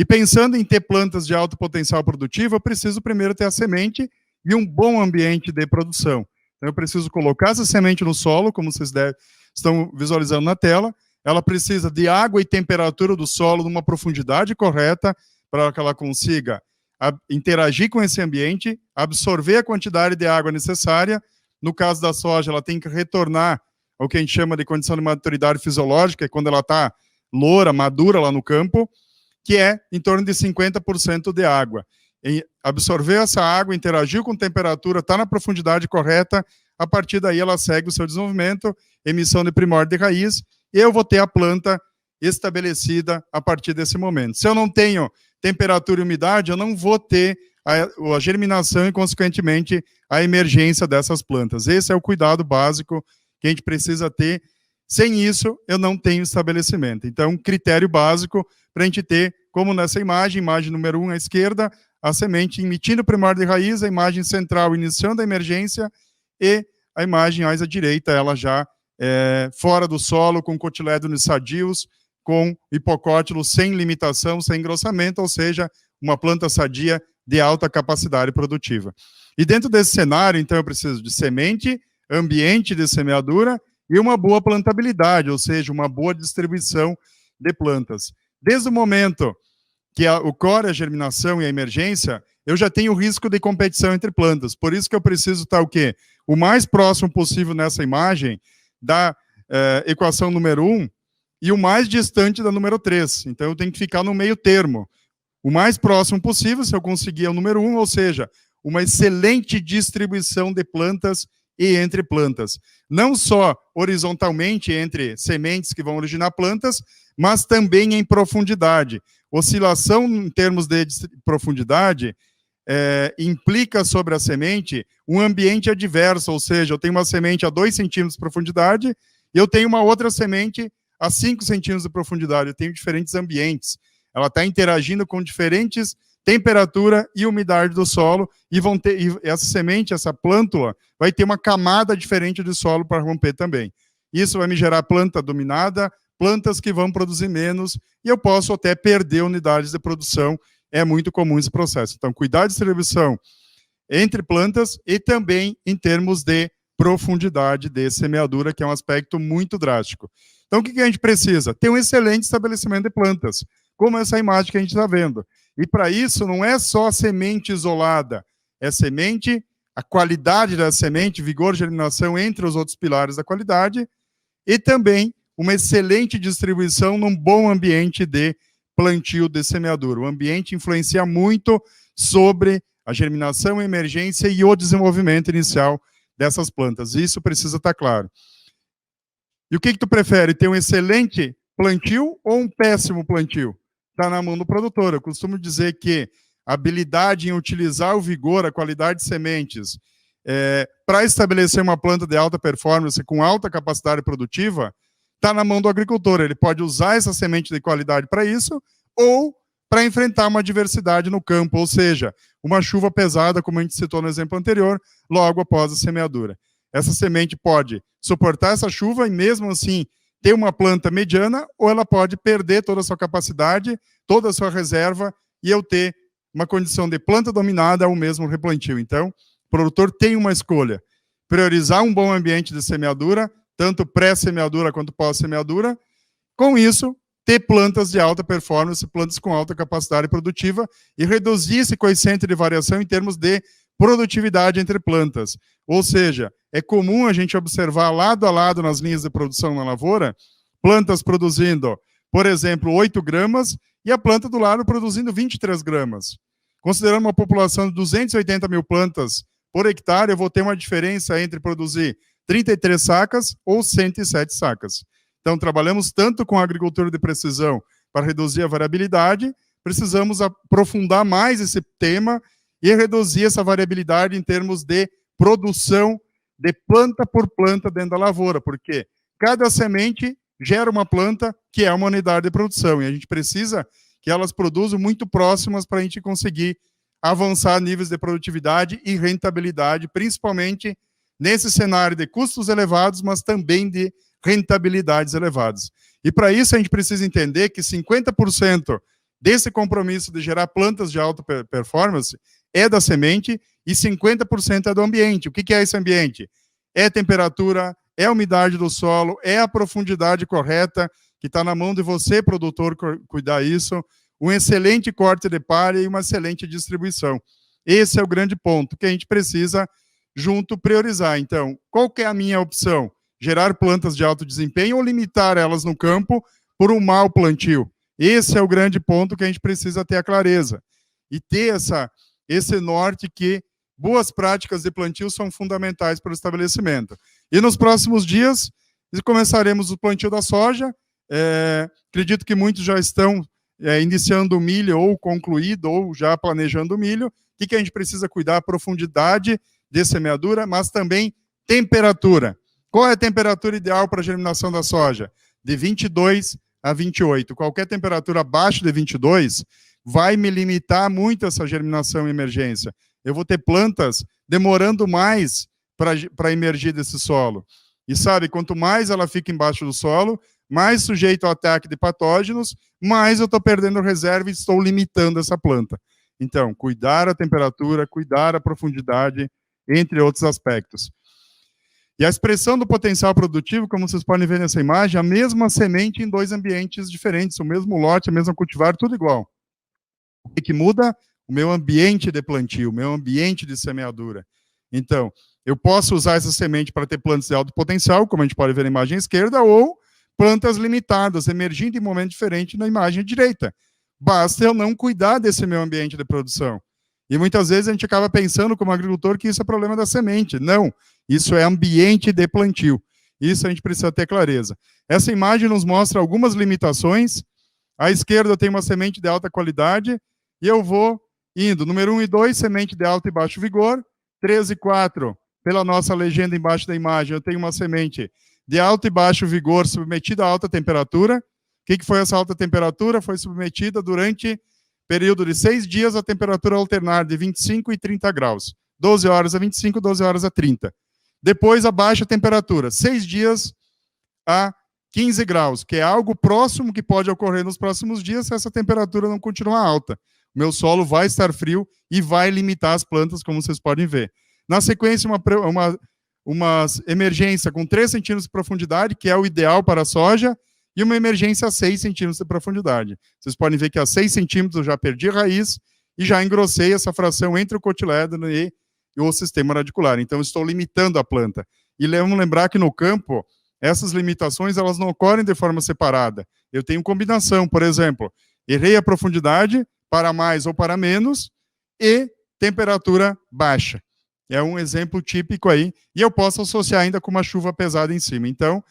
E pensando em ter plantas de alto potencial produtivo, eu preciso primeiro ter a semente e um bom ambiente de produção. Então, eu preciso colocar essa semente no solo, como vocês estão visualizando na tela. Ela precisa de água e temperatura do solo numa profundidade correta para que ela consiga interagir com esse ambiente, absorver a quantidade de água necessária. No caso da soja, ela tem que retornar ao que a gente chama de condição de maturidade fisiológica, é quando ela está loura, madura lá no campo, que é em torno de 50% de água. Absorver essa água, interagir com temperatura, está na profundidade correta, a partir daí ela segue o seu desenvolvimento, emissão de primórdio de raiz, e eu vou ter a planta estabelecida a partir desse momento. Se eu não tenho temperatura e umidade, eu não vou ter a germinação e, consequentemente, a emergência dessas plantas. Esse é o cuidado básico que a gente precisa ter. Sem isso, eu não tenho estabelecimento. Então, critério básico para a gente ter, como nessa imagem número 1 à esquerda, a semente emitindo o primário de raiz, a imagem central iniciando a emergência e a imagem mais à direita, ela já fora do solo, com cotilédones sadios, com hipocótilo sem limitação, sem engrossamento, ou seja, uma planta sadia de alta capacidade produtiva. E dentro desse cenário, então, eu preciso de semente, ambiente de semeadura e uma boa plantabilidade, ou seja, uma boa distribuição de plantas. Desde o momento que ocorre a germinação e a emergência, eu já tenho risco de competição entre plantas. Por isso que eu preciso estar o quê? O mais próximo possível nessa imagem da equação número 1 e o mais distante da número 3. Então, eu tenho que ficar no meio termo. O mais próximo possível, se eu conseguir, é o número 1, ou seja, uma excelente distribuição de plantas e entre plantas. Não só horizontalmente entre sementes que vão originar plantas, mas também em profundidade. Oscilação em termos de profundidade implica sobre a semente um ambiente adverso, ou seja, eu tenho uma semente a 2 centímetros de profundidade e eu tenho uma outra semente a 5 centímetros de profundidade. Eu tenho diferentes ambientes. Ela está interagindo com diferentes temperatura e umidade do solo e essa semente, essa plântula, vai ter uma camada diferente de solo para romper também. Isso vai me gerar planta dominada, plantas que vão produzir menos, e eu posso até perder unidades de produção. É muito comum esse processo. Então, cuidar da distribuição entre plantas e também em termos de profundidade de semeadura, que é um aspecto muito drástico. Então, o que a gente precisa? Ter um excelente estabelecimento de plantas, como essa imagem que a gente está vendo. E para isso, não é só a semente isolada, é semente, a qualidade da semente, vigor, germinação, entre os outros pilares da qualidade, e também uma excelente distribuição num bom ambiente de plantio de semeadura. O ambiente influencia muito sobre a germinação, a emergência e o desenvolvimento inicial dessas plantas. Isso precisa estar claro. E o que tu prefere? Ter um excelente plantio ou um péssimo plantio? Está na mão do produtor. Eu costumo dizer que a habilidade em utilizar o vigor, a qualidade de sementes, para estabelecer uma planta de alta performance com alta capacidade produtiva, está na mão do agricultor. Ele pode usar essa semente de qualidade para isso ou para enfrentar uma adversidade no campo, ou seja, uma chuva pesada, como a gente citou no exemplo anterior, logo após a semeadura. Essa semente pode suportar essa chuva e, mesmo assim, ter uma planta mediana, ou ela pode perder toda a sua capacidade, toda a sua reserva, e eu ter uma condição de planta dominada ou mesmo replantio. Então, o produtor tem uma escolha: priorizar um bom ambiente de semeadura, tanto pré-semeadura quanto pós-semeadura. Com isso, ter plantas de alta performance, plantas com alta capacidade produtiva, e reduzir esse coeficiente de variação em termos de produtividade entre plantas. Ou seja, é comum a gente observar lado a lado nas linhas de produção na lavoura, plantas produzindo, por exemplo, 8 gramas, e a planta do lado produzindo 23 gramas. Considerando uma população de 280 mil plantas por hectare, eu vou ter uma diferença entre produzir 33 sacas ou 107 sacas. Então, trabalhamos tanto com a agricultura de precisão para reduzir a variabilidade, precisamos aprofundar mais esse tema e reduzir essa variabilidade em termos de produção de planta por planta dentro da lavoura, porque cada semente gera uma planta que é uma unidade de produção, e a gente precisa que elas produzam muito próximas para a gente conseguir avançar níveis de produtividade e rentabilidade, principalmente nesse cenário de custos elevados, mas também de rentabilidades elevadas. E para isso a gente precisa entender que 50% desse compromisso de gerar plantas de alta performance é da semente e 50% é do ambiente. O que é esse ambiente? É a temperatura, é a umidade do solo, é a profundidade correta, que está na mão de você, produtor, cuidar isso, um excelente corte de palha e uma excelente distribuição. Esse é o grande ponto que a gente precisa, junto, priorizar. Então, qual que é a minha opção? Gerar plantas de alto desempenho ou limitar elas no campo por um mau plantio? Esse é o grande ponto que a gente precisa ter a clareza. E ter esse norte que boas práticas de plantio são fundamentais para o estabelecimento. E nos próximos dias, começaremos o plantio da soja. Acredito que muitos já estão iniciando o milho ou concluído ou já planejando o milho, o que a gente precisa cuidar? A profundidade de semeadura, mas também temperatura. Qual é a temperatura ideal para a germinação da soja? De 22 a 28. Qualquer temperatura abaixo de 22 vai me limitar muito essa germinação em emergência. Eu vou ter plantas demorando mais para emergir desse solo. E sabe, quanto mais ela fica embaixo do solo, mais sujeito ao ataque de patógenos, mais eu estou perdendo reserva e estou limitando essa planta. Então, cuidar a temperatura, cuidar a profundidade, entre outros aspectos. E a expressão do potencial produtivo, como vocês podem ver nessa imagem, a mesma semente em dois ambientes diferentes, o mesmo lote, a mesma cultivar, tudo igual. O que muda? O meu ambiente de plantio, o meu ambiente de semeadura. Então, eu posso usar essa semente para ter plantas de alto potencial, como a gente pode ver na imagem esquerda, ou plantas limitadas, emergindo em momento diferente na imagem direita. Basta eu não cuidar desse meu ambiente de produção. E muitas vezes a gente acaba pensando, como agricultor, que isso é problema da semente. Não, isso é ambiente de plantio. Isso a gente precisa ter clareza. Essa imagem nos mostra algumas limitações. À esquerda tem uma semente de alta qualidade, e eu vou indo. Número 1 e 2, semente de alto e baixo vigor. 3 e 4, pela nossa legenda embaixo da imagem, eu tenho uma semente de alto e baixo vigor submetida a alta temperatura. O que foi essa alta temperatura? Foi submetida durante período de 6 dias a temperatura alternar de 25 e 30 graus. 12 horas a 25, 12 horas a 30. Depois a baixa temperatura, 6 dias a 15 graus, que é algo próximo que pode ocorrer nos próximos dias se essa temperatura não continuar alta. O meu solo vai estar frio e vai limitar as plantas, como vocês podem ver. Na sequência, uma emergência com 3 centímetros de profundidade, que é o ideal para a soja, e uma emergência a 6 centímetros de profundidade. Vocês podem ver que a 6 centímetros eu já perdi a raiz e já engrossei essa fração entre o cotilédone e o sistema radicular. Então, estou limitando a planta. E vamos lembrar que no campo, essas limitações elas não ocorrem de forma separada. Eu tenho combinação, por exemplo, errei a profundidade para mais ou para menos e temperatura baixa. É um exemplo típico aí, e eu posso associar ainda com uma chuva pesada em cima. Então,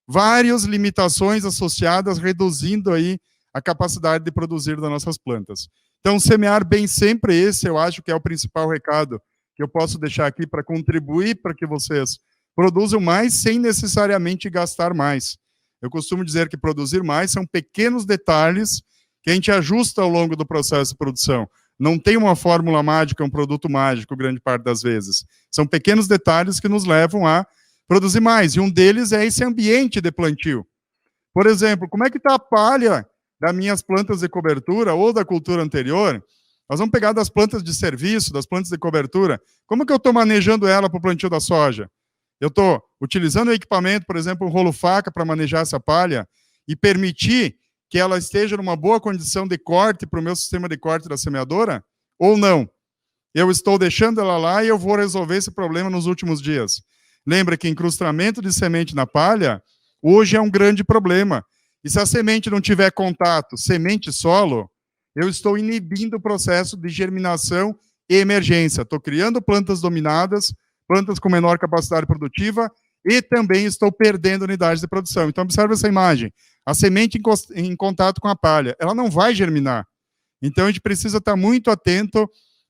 várias limitações associadas, reduzindo aí a capacidade de produzir das nossas plantas. Então, semear bem sempre, esse eu acho que é o principal recado que eu posso deixar aqui para contribuir para que vocês produzam mais sem necessariamente gastar mais. Eu costumo dizer que produzir mais são pequenos detalhes que a gente ajusta ao longo do processo de produção. Não tem uma fórmula mágica, um produto mágico, grande parte das vezes. São pequenos detalhes que nos levam a produzir mais, e um deles é esse ambiente de plantio. Por exemplo, como é que está a palha das minhas plantas de cobertura ou da cultura anterior? Nós vamos pegar das plantas de serviço, das plantas de cobertura. Como que eu estou manejando ela para o plantio da soja? Eu estou utilizando o equipamento, por exemplo, um rolo-faca para manejar essa palha e permitir que ela esteja numa boa condição de corte para o meu sistema de corte da semeadora? Ou não? Eu estou deixando ela lá e eu vou resolver esse problema nos últimos dias. Lembra que encrustamento de semente na palha hoje é um grande problema. E se a semente não tiver contato, semente solo, eu estou inibindo o processo de germinação e emergência. Estou criando plantas dominadas, plantas com menor capacidade produtiva, e também estou perdendo unidades de produção. Então, observe essa imagem. A semente em contato com a palha, ela não vai germinar. Então, a gente precisa estar muito atento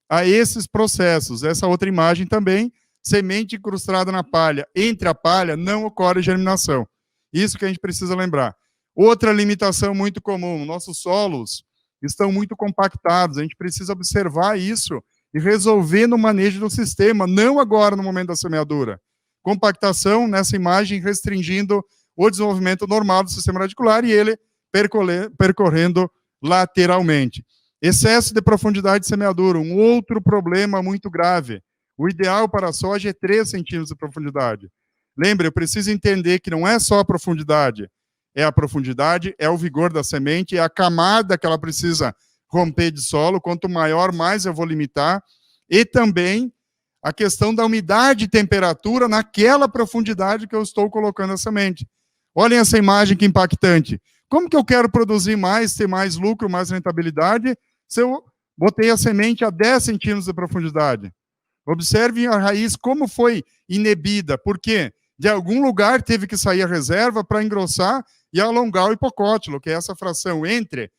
a esses processos. Essa outra imagem também, semente incrustada na palha. Entre a palha, não ocorre germinação. Isso que a gente precisa lembrar. Outra limitação muito comum, nossos solos estão muito compactados. A gente precisa observar isso e resolver no manejo do sistema, não agora no momento da semeadura. Compactação, nessa imagem, restringindo o desenvolvimento normal do sistema radicular e ele percorrendo lateralmente. Excesso de profundidade de semeadura, um outro problema muito grave. O ideal para a soja é 3 centímetros de profundidade. Lembre, eu preciso entender que não é só a profundidade, é o vigor da semente, é a camada que ela precisa romper de solo, quanto maior, mais eu vou limitar, e também a questão da umidade e temperatura naquela profundidade que eu estou colocando a semente. Olhem essa imagem que impactante. Como que eu quero produzir mais, ter mais lucro, mais rentabilidade, se eu botei a semente a 10 centímetros de profundidade? Observem a raiz como foi inibida. Por quê? De algum lugar teve que sair a reserva para engrossar e alongar o hipocótilo, que é essa fração entre